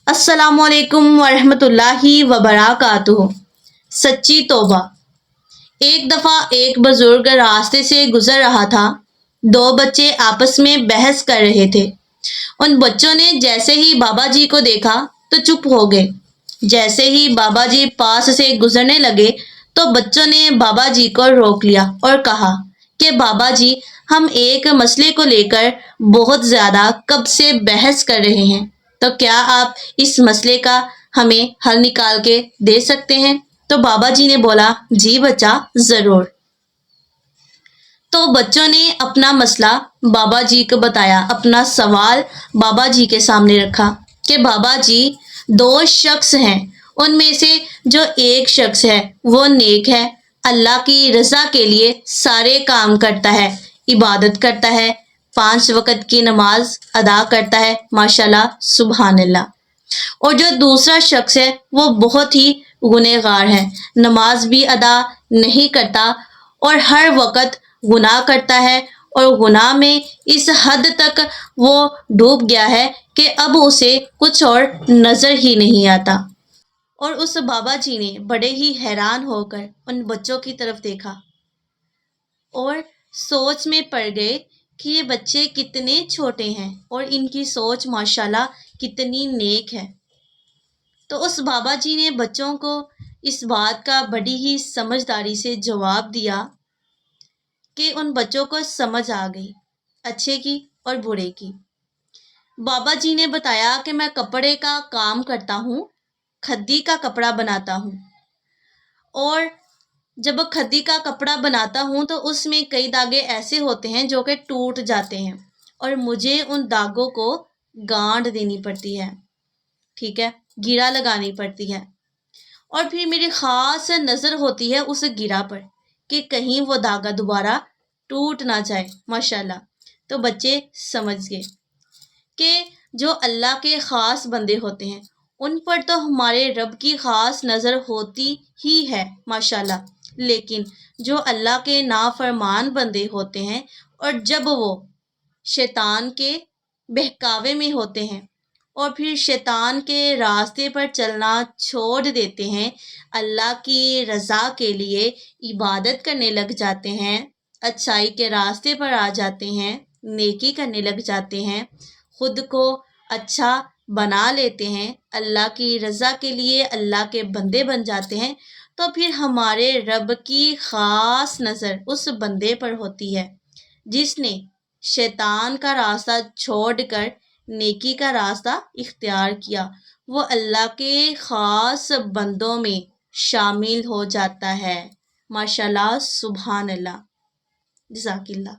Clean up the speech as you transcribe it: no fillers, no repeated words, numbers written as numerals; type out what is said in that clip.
السلام علیکم ورحمۃ اللہ وبرکاتہ۔ سچی توبہ۔ ایک دفعہ ایک بزرگ راستے سے گزر رہا تھا۔ دو بچے آپس میں بحث کر رہے تھے۔ ان بچوں نے جیسے ہی بابا جی کو دیکھا تو چپ ہو گئے۔ جیسے ہی بابا جی پاس سے گزرنے لگے تو بچوں نے بابا جی کو روک لیا اور کہا کہ بابا جی، ہم ایک مسئلے کو لے کر بہت زیادہ کب سے بحث کر رہے ہیں، تو کیا آپ اس مسئلے کا ہمیں حل نکال کے دے سکتے ہیں؟ تو بابا جی نے بولا، جی بچہ، ضرور۔ تو بچوں نے اپنا مسئلہ بابا جی کو بتایا، اپنا سوال بابا جی کے سامنے رکھا کہ بابا جی، دو شخص ہیں، ان میں سے جو ایک شخص ہے وہ نیک ہے، اللہ کی رضا کے لیے سارے کام کرتا ہے، عبادت کرتا ہے، 5 وقت کی نماز ادا کرتا ہے، ماشاءاللہ، سبحان اللہ۔ اور جو دوسرا شخص ہے وہ بہت ہی گنہگار ہے، نماز بھی ادا نہیں کرتا اور ہر وقت گناہ کرتا ہے، اور گناہ میں اس حد تک وہ ڈوب گیا ہے کہ اب اسے کچھ اور نظر ہی نہیں آتا۔ اور اس بابا جی نے بڑے ہی حیران ہو کر ان بچوں کی طرف دیکھا اور سوچ میں پڑ گئے کہ یہ بچے کتنے چھوٹے ہیں اور ان کی سوچ ماشاءاللہ کتنی نیک ہے۔ تو اس بابا جی نے بچوں کو اس بات کا بڑی ہی سمجھداری سے جواب دیا کہ ان بچوں کو سمجھ آ گئی، اچھے کی اور برے کی۔ بابا جی نے بتایا کہ میں کپڑے کا کام کرتا ہوں، کھدی کا کپڑا بناتا ہوں، اور جب کھدی کا کپڑا بناتا ہوں تو اس میں کئی دھاگے ایسے ہوتے ہیں جو کہ ٹوٹ جاتے ہیں، اور مجھے ان دھاگوں کو گانٹھ دینی پڑتی ہے، ٹھیک ہے، گیرا لگانی پڑتی ہے، اور پھر میری خاص نظر ہوتی ہے اس گیرا پر کہ کہیں وہ دھاگا دوبارہ ٹوٹ نہ جائے، ماشاءاللہ۔ تو بچے سمجھ گئے کہ جو اللہ کے خاص بندے ہوتے ہیں ان پر تو ہمارے رب کی خاص نظر ہوتی ہی ہے، ماشاءاللہ، لیکن جو اللہ کے نافرمان بندے ہوتے ہیں اور جب وہ شیطان کے بہکاوے میں ہوتے ہیں اور پھر شیطان کے راستے پر چلنا چھوڑ دیتے ہیں، اللہ کی رضا کے لیے عبادت کرنے لگ جاتے ہیں، اچھائی کے راستے پر آ جاتے ہیں، نیکی کرنے لگ جاتے ہیں، خود کو اچھا بنا لیتے ہیں، اللہ کی رضا کے لیے اللہ کے بندے بن جاتے ہیں، تو پھر ہمارے رب کی خاص نظر اس بندے پر ہوتی ہے جس نے شیطان کا راستہ چھوڑ کر نیکی کا راستہ اختیار کیا، وہ اللہ کے خاص بندوں میں شامل ہو جاتا ہے، ماشاءاللہ، سبحان اللہ، جزاک اللہ۔